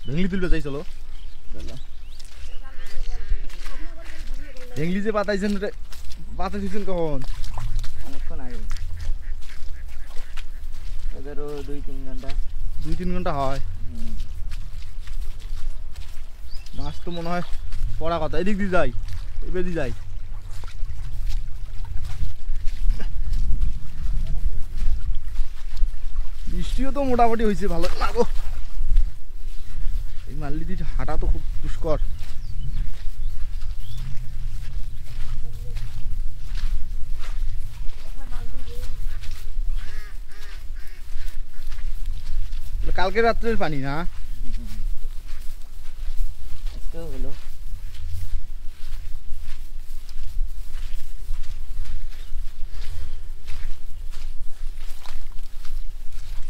ভেংলি তুলবে চাই চলো ভেংলি যে পাতাইছেন পাতা দিয়েছেন কখন অনেকক্ষণ আগে ধরো 2-3 ঘন্টা 2-3 ঘন্টা হয় মাছ তো মনে হয় পড়া কথা এদিক দিয়ে যাই এবার দিয়ে যাই বৃষ্টিও তো মোটামুটি হয়েছে ভালো লাগো এই মাল্লি দিয়ে হাঁটা তো খুব দুষ্কর কালকে রাত্রের পানি না হলো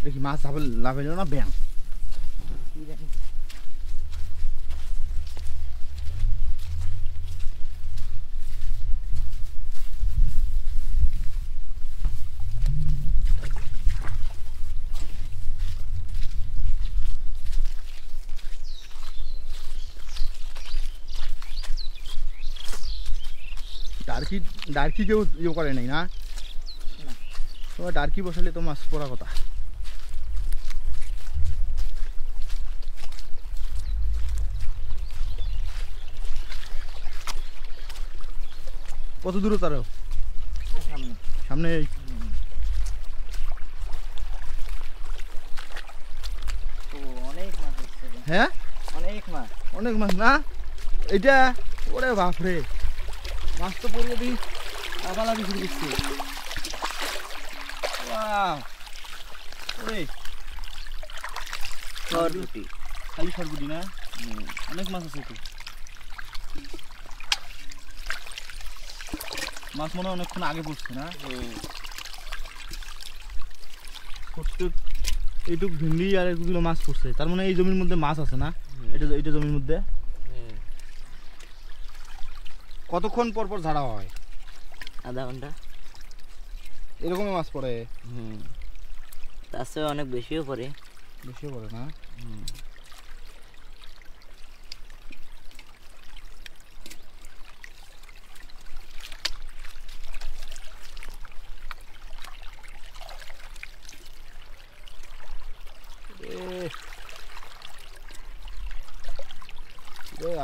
দেখি মাছ লাভেল না ব্যাং ডার্কি কেউ ইয়ে করে নাই না তোমার ডার্কি বসালে তো মাছ পড়া কথা কত দূর তার সামনে হ্যাঁ অনেক মাছ না এটা ওরে বাপরে মাছ তো পড়লে দিই লাফালাফি শুরু করছে খালি সরগুটি না অনেক মাছ আছে তো মাছ মনে হয় অনেকক্ষণ আগে পড়ছে না এইটুক ভেন্ডি আর এগুলো মাছ পড়ছে তার মানে এই জমির মধ্যে মাছ আছে না এটা জমির মধ্যে কতক্ষণ পর পর ঝাড়া হয় আধা ঘন্টা এরকমই মাছ পড়ে তার চেয়ে অনেক বেশিও পড়ে না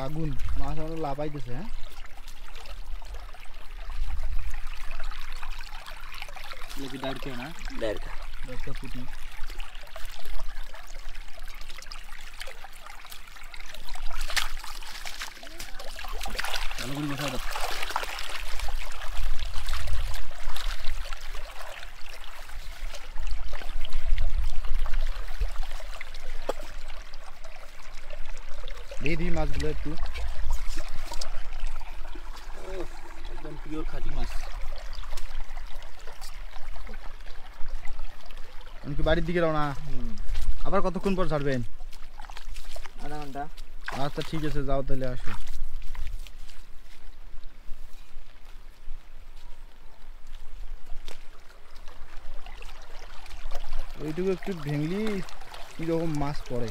আগুন মাছ আমার লাফাইতেছে হ্যাঁ ডাড়কে না ডাড়কা পুঁটি ভালো করে বসাই দাও দিয়ে দিই মাছগুলো একটু একদম পিওর খাঁটি মাছ আমি কি বাড়ির দিকে রওনা আবার কতক্ষণ পর ছাড়বেন আধা ঘন্টা আচ্ছা ঠিক আছে যাও তাহলে আসো এইটুকু একটু ভেঙলি কিরকম মাছ পড়ে